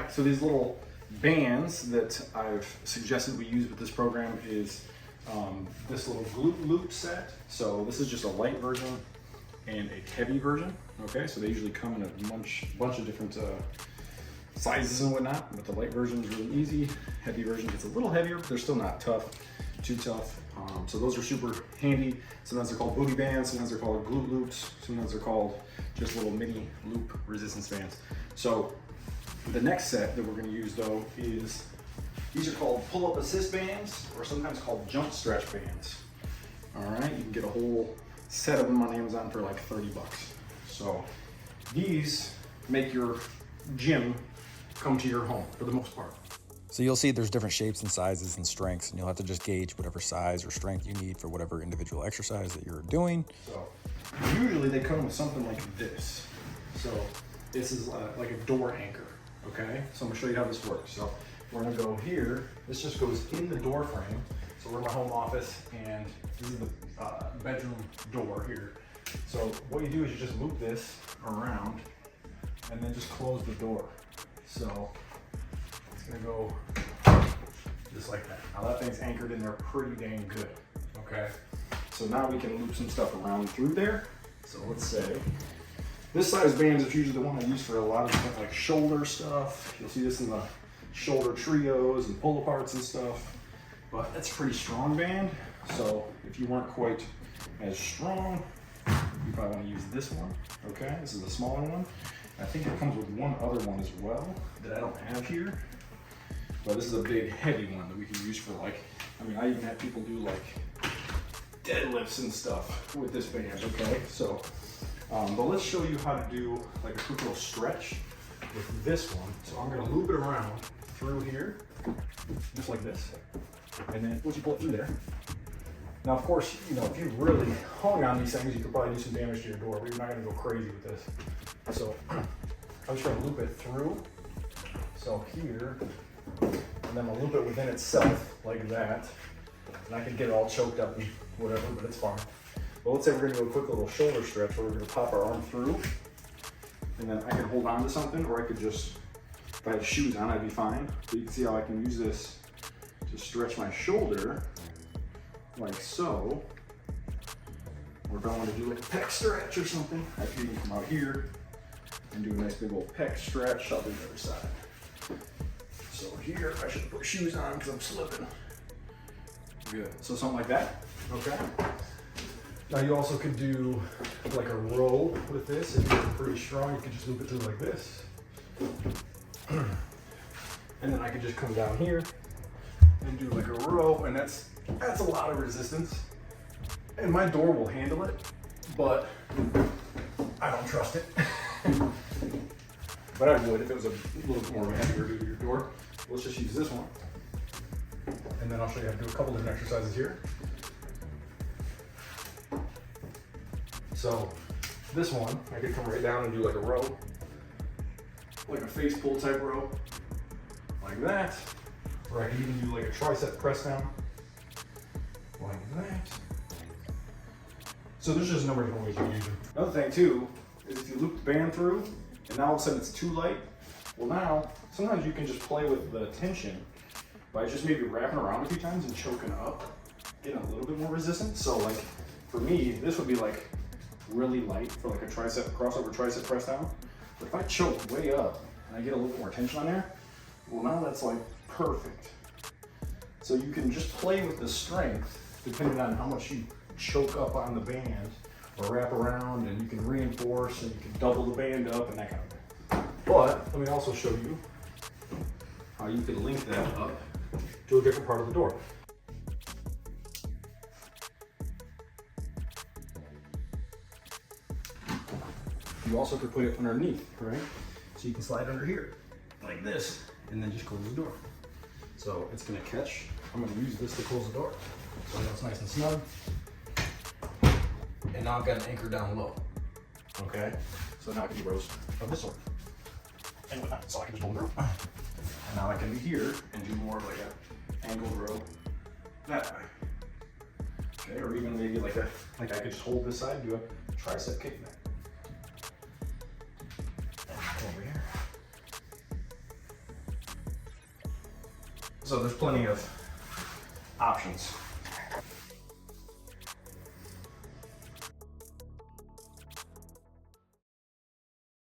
right, so these little bands that I've suggested we use with this program is this little glute loop set. So this is just a light version and a heavy version. Okay, so they usually come in a bunch of different sizes and whatnot, but the light version is really easy. Heavy version gets a little heavier, but they're still not too tough. So those are super handy. Sometimes they're called booty bands, sometimes they're called glute loops, sometimes they're called just little mini loop resistance bands. So the next set that we're going to use though is, these are called pull-up assist bands, or sometimes called jump stretch bands. All right, you can get a whole set of them on Amazon for like 30 bucks. So these make your gym come to your home for the most part. So you'll see there's different shapes and sizes and strengths, and you'll have to just gauge whatever size or strength you need for whatever individual exercise that you're doing. So usually they come with something like this. So this is like a door anchor, okay? So I'm gonna show you how this works. So we're gonna go here. This just goes in the door frame. So we're in my home office, and this is the bedroom door here. So what you do is you just loop this around and then just close the door. So it's gonna go just like that. Now that thing's anchored in there pretty dang good, okay? So now we can loop some stuff around through there. So let's say, this size band is usually the one I use for a lot of different like shoulder stuff. You'll see this in the shoulder trios and pull aparts and stuff, but it's a pretty strong band. So if you weren't quite as strong, you probably want to use this one, okay? This is the smaller one. I think it comes with one other one as well that I don't have here, but this is a big heavy one that we can use for like, I mean, I even have people do like deadlifts and stuff with this band, okay? So, but let's show you how to do like a quick little stretch with this one. So I'm gonna loop it around through here, just like this. And then once you pull it through there, now of course, you know, if you really hung on these things, you could probably do some damage to your door, but you're not gonna go crazy with this. So I'm just gonna loop it through. So here, and then I'll loop it within itself like that. And I can get it all choked up and whatever, but it's fine. But let's say we're gonna do a quick little shoulder stretch where we're gonna pop our arm through, and then I can hold on to something, or I could just, if I had shoes on, I'd be fine. But you can see how I can use this to stretch my shoulder, like so. Or if I want to do like a pec stretch or something, I can even come out here and do a nice big old pec stretch. I'll do the other side. So here, I should put shoes on because I'm slipping. Good, so something like that, okay? Now you also could do like a row with this. If you're pretty strong, you could just loop it through like this. And then I could just come down here and do like a row, and that's a lot of resistance. And my door will handle it, but I don't trust it. But I would if it was a little bit more of a heavier duty to your door. Let's just use this one. And then I'll show you how to do a couple different exercises here. So this one, I could come right down and do like a row, like a face pull type row, like that. Or I can even do like a tricep press down, like that. So there's just a number of different ways you can use it. Another thing too, is if you loop the band through, and now all of a sudden it's too light, well now, sometimes you can just play with the tension by just maybe wrapping around a few times and choking up, getting a little bit more resistance. So like, for me, this would be like really light for like a tricep, crossover tricep press down. But if I choke way up and I get a little bit more tension on there, well now that's like perfect. So you can just play with the strength depending on how much you choke up on the band or wrap around, and you can reinforce and you can double the band up and that kind of thing. But let me also show you how you can link that up to a different part of the door. You also could put it underneath, right? So you can slide under here like this and then just close the door. So it's gonna catch. I'm gonna use this to close the door. So now it's nice and snug. And now I've got an anchor down low. Okay? So now I can do rows of this sort. And whatnot. So I can just hold it. And now I can be here and do more of like an angled row that way. Okay, or even maybe like I could just hold this side and do a tricep kickback. Over here. So there's plenty of options.